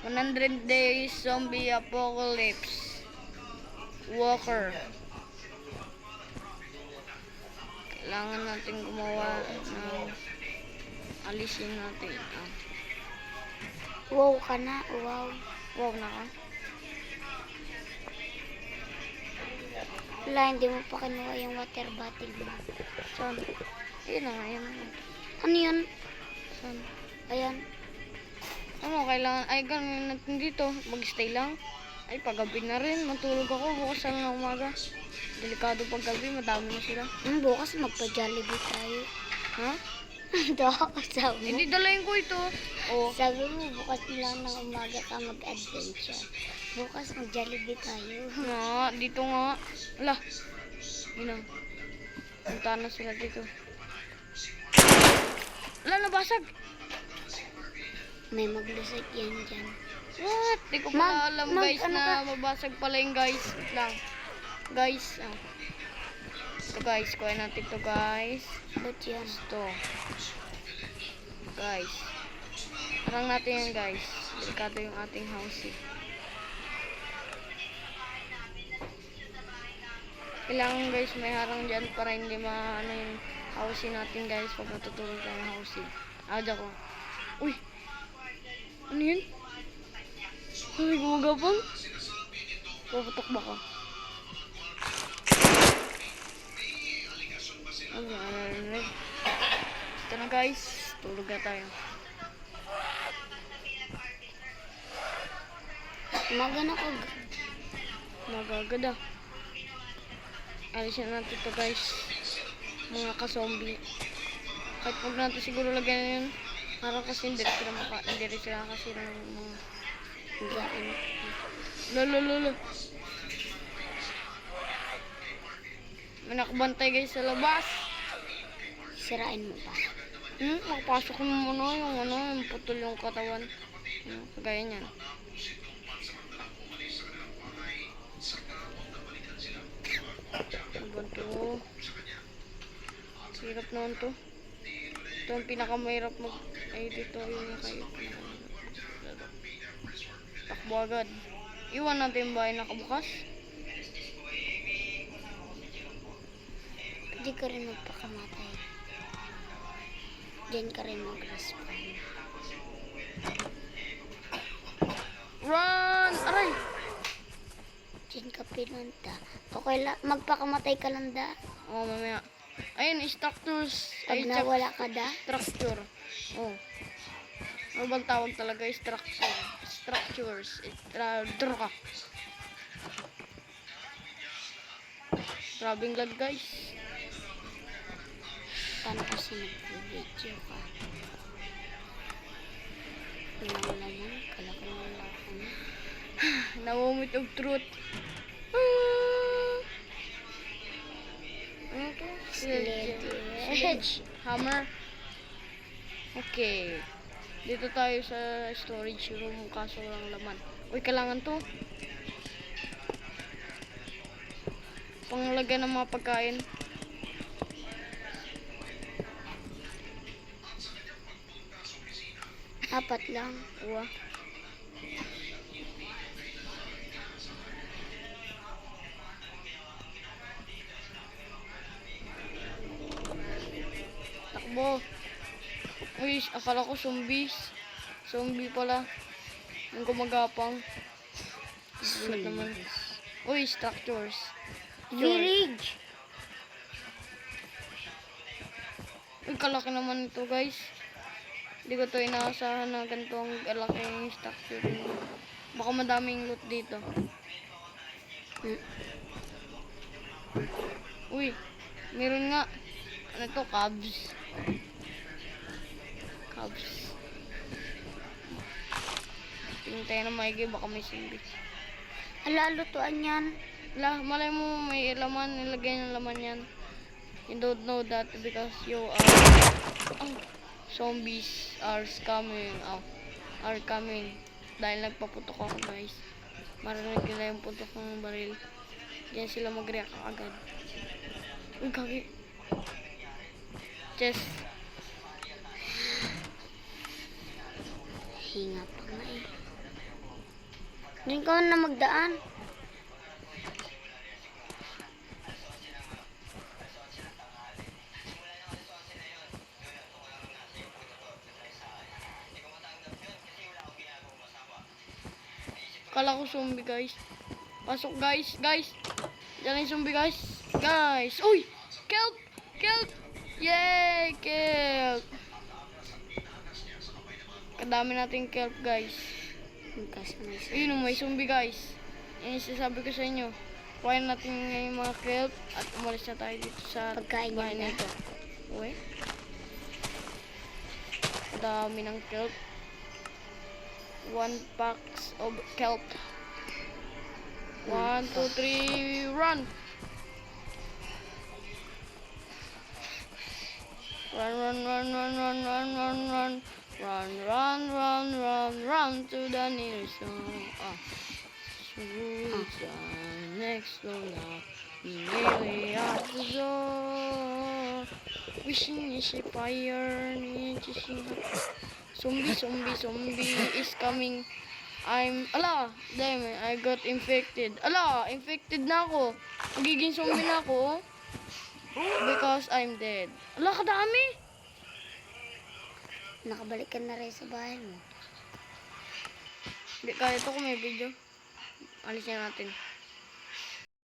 100 Days Zombie Apocalypse. Walker. Kailangan natin gumawa ng alisin natin. Wow ka na, wow. Wow na ka. Wala, hindi mo pa kinuha yung water bottle mo. Saan? Ayun na, ayun na. Ano yun? Saan? Ayan. Ano, kailangan, ay gano'n natin dito. Mag-stay lang. Ay, paggabi na rin. Matulog ako. Bukas na ng umaga. Delikado paggabi. Madami na sila. Bukas magpa-Jollibee tayo. Ha? Sabi mo. Hindi dalayin ko ito. Oh. Sabi mo, bukas lang ng umaga ka mag-adventure. Bukas mag-Jollibee tayo. Nga, dito nga. Ala. Yun na. Punta na sila dito. Ala, nabasag. May maglusot yan dyan. What? Di ko pala alam guys ano na mabasag pala yung guys. Wait lang. Guys. Ito guys. Kuha natin ito guys. Ba't yan? Ito. Guys. Parang natin yan guys. Delikado yung ating house eh. Kailangan guys may harang dyan para hindi maano yung house natin guys pag natutulog tayo ng house eh. Adya ko. Uy! Ano yun? Ay, gumagapang? Puputok ba ka? Ay, ito na guys. Tulog na tayo. Umaga na ko. Magagad ah. Alisin natin ito guys. Mga ka-zombie. Kahit huwag natin siguro lagyan yun. Parang kasi hindi rin sila nakasira ng mga higaan. Lolo. May nakabantay guys sa labas. Sirain mo pa. Makapasok mo muna yung putol yung katawan. Kagaya niyan. Ano to? Hirap naman to. Ito ang pinakamahirap ay dito yung kayo. Takbo agad. Iwan natin yung bahay nakabukas. Hindi ka rin magpakamatay. Diyan ka rin mag-respawn. Run! Aray! Diyan ka pinunta. Okay lang, magpakamatay ka lang da. Oh, mamaya. Ayun, structures. Pag nawala ka da. Structure. Oh. Ano bang tawag talaga? Structure. Structures. Grabing lag guys. Paano kasi nag-video ka? Pinawala yan. Kala ko nawala ka na. Na-moment of truth. Ano to? Sledge. Hammer. Okay. Dito tayo sa storage room kaso walang laman. Uy, kailangan to. Panglagay ng mga pagkain. Apat lang. Uwa. Takbo. Uy, akala ko zombies. Zombie pala. Yung gumagapang. Sulit naman. Uy, structures. Village. Uy, kalaki naman ito guys. Hindi ko to inaasahan na ganito ang kalaking structure. Baka madaming loot dito. Uy, meron nga. Ano to? Cabs. Tingin tayo na maigi, baka may zombie. Ala, lutuan yan. Malay mo may laman, nilagay ng laman yan. You don't know that because you are... zombies are coming. Dahil nagpaputok ako guys. Marinig nila yung putok ng baril. Diyan sila mag-react agad. Uy, kagi. Chest. Hinga pa nga eh. Hindi ko na magdaan. Kala ko zombie guys. Pasok guys, guys. Diyan yung zombie guys. Guys. Uy! Kelp! Kelp! Yay! Kelp! Kadami nating kelp guys. Kasi may Ayun, may zombie guys. Yan yung sinasabi ko sa inyo. Kuhain natin yung mga kelp at umalis na tayo dito sa Pagkain bahay niya na ito. Uy. Kadami ng kelp. 1 packs of kelp. 1, 2, 3, run! Run, run, run, run, run, run, run, run. Run, run, run, run, run to the nearest zone. Sweet next to now. Nearly at the door. Wishing is a fire. Zombie, zombie, zombie is coming. Ala, damn it, I got infected. Ala, infected na ako. Magiging zombie na ako. Because I'm dead. Ala, kadami. Nakabalik ka na rin sa bahay mo. Hindi kaya ito kung may video. Alisin natin.